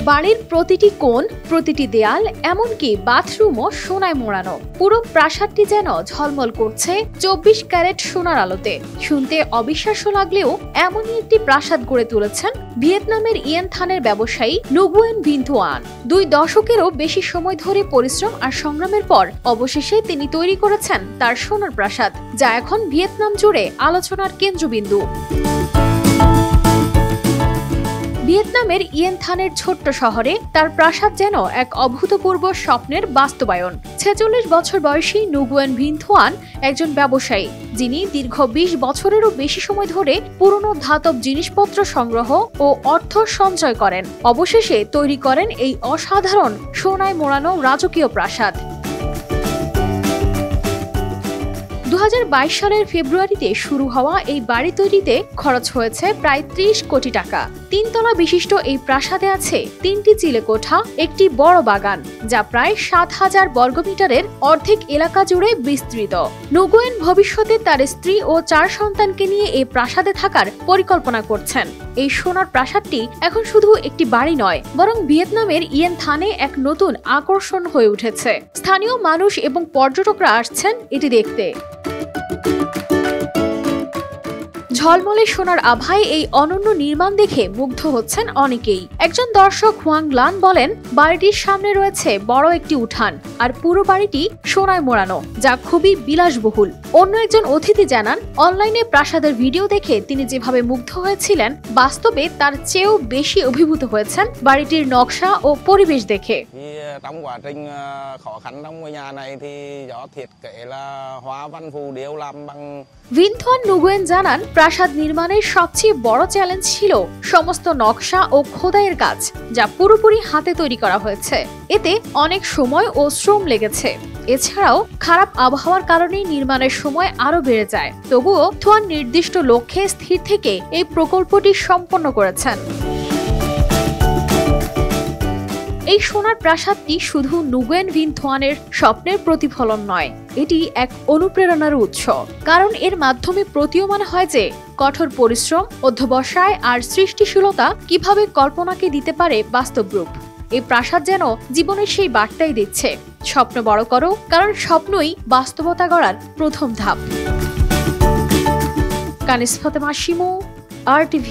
বাড়ির প্রতিটি কোণ, প্রতিটি দেয়াল, এমনকি বাথরুমও সোনায় মোড়ানো। পুরো প্রাসাদটি যেন ঝলমল করছে 24 ক্যারেট সোনার আলোতে। শুনতে অবিশ্বাস্য লাগলেও এমনই একটি প্রাসাদ গড়ে তুলেছেন ভিয়েতনামের ইয়েন থানের ব্যবসায়ী নুগুয়েন ভিন থুয়ান। 2 দশকেরও বেশি সময় ধরে পরিশ্রম আর সংগ্রামের পর অবশেষে তিনি তৈরি করেছেন তার সোনার প্রাসাদ, যা এখন ভিয়েতনাম জুড়ে আলোচনার কেন্দ্রবিন্দু। ভিয়েতনামের ইয়েন থানের ছোট্ট শহরে তার প্রাসাদ যেন এক অভূতপূর্ব স্বপ্নের বাস্তবায়ন। 46 বছর বয়সী নুগুয়েন ভিন থুয়ান একজন ব্যবসায়ী, যিনি দীর্ঘ 20 বছরেরও বেশি সময় ধরে পুরনো ধাতব জিনিসপত্র সংগ্রহ ও অর্থ সঞ্চয় করেন। অবশেষে তৈরি করেন এই অসাধারণ সোনায় মোড়ানো রাজকীয় প্রাসাদ। 2022 সালের ফেব্রুয়ারিতে শুরু হওয়া এই বাড়ি তৈরিতে খরচ হয়েছে প্রায় 30 কোটি টাকা। 3 তলা বিশিষ্ট এই প্রাসাদে আছে 3টি চিলেকোঠা, একটি বড় বাগান, যা প্রায় 7000 বর্গমিটারের অর্ধেক এলাকা জুড়ে বিস্তৃত। নুগুয়েন ভবিষ্যতে তার স্ত্রী ও 4 সন্তানকে নিয়ে এই প্রাসাদে থাকার পরিকল্পনা করছেন। এই সোনার প্রাসাদটি এখন শুধু একটি বাড়ি নয়, বরং ভিয়েতনামের ইয়েন থানে এক নতুন আকর্ষণ হয়ে উঠেছে। স্থানীয় মানুষ এবং পর্যটকরা আসছেন এটি দেখতে। ঝলমলে সোনার আভায় এই অনন্য নির্মাণ দেখে মুগ্ধ হচ্ছেন অনেকেই। একজন দর্শক হুয়াং লান বলেন, বাড়িটির সামনে রয়েছে বড় একটি উঠান, আর পুরো বাড়িটি সোনায় মোড়ানো, যা খুবই বিলাসবহুল। অন্য একজন অতিথি জানান, অনলাইনে প্রাসাদের ভিডিও দেখে তিনি যেভাবে মুগ্ধ হয়েছিলেন, বাস্তবে তার চেয়েও বেশি অভিভূত হয়েছেন বাড়িটির নকশা ও পরিবেশ দেখে। Trong quá trình khó khăn trong ngôi nhà này thì do thiết kế là hoa văn phù điêu làm bằng ভিন থুয়ান নুগুয়েন জানান, প্রাসাদ নির্মাণের সবচেয়ে বড় চ্যালেঞ্জ ছিল সমস্ত নকশা ও খোদাইয়ের কাজ, যা পুরোপুরি হাতে তৈরি করা হয়েছে। এতে অনেক সময় ও শ্রম লেগেছে। এছাড়াও খারাপ আবহাওয়ার কারণে নির্মাণের সময় আরো বেড়ে যায়। তবুও থুয়ান নির্দিষ্ট লক্ষ্যে স্থির থেকে এই প্রকল্পটি সম্পন্ন করেছেন। এই সোনার প্রাসাদটি শুধু নুগুয়েন ভিন থুয়ানের স্বপ্নের প্রতিফলন নয়, এটি এক অনুপ্রেরণার উৎস। কারণ এর মাধ্যমে প্রতীয়মান হয় যে কঠোর পরিশ্রম, অধ্যবসায় আর সৃষ্টিশীলতা কিভাবে কল্পনাকে দিতে পারে বাস্তব রূপ। এই প্রাসাদ যেন জীবনের সেই বার্তাই দিচ্ছে, স্বপ্ন বড় করো, কারণ স্বপ্নই বাস্তবতা গড়ার প্রথম ধাপ। কানিস ফাতেমা শিমু, RTV।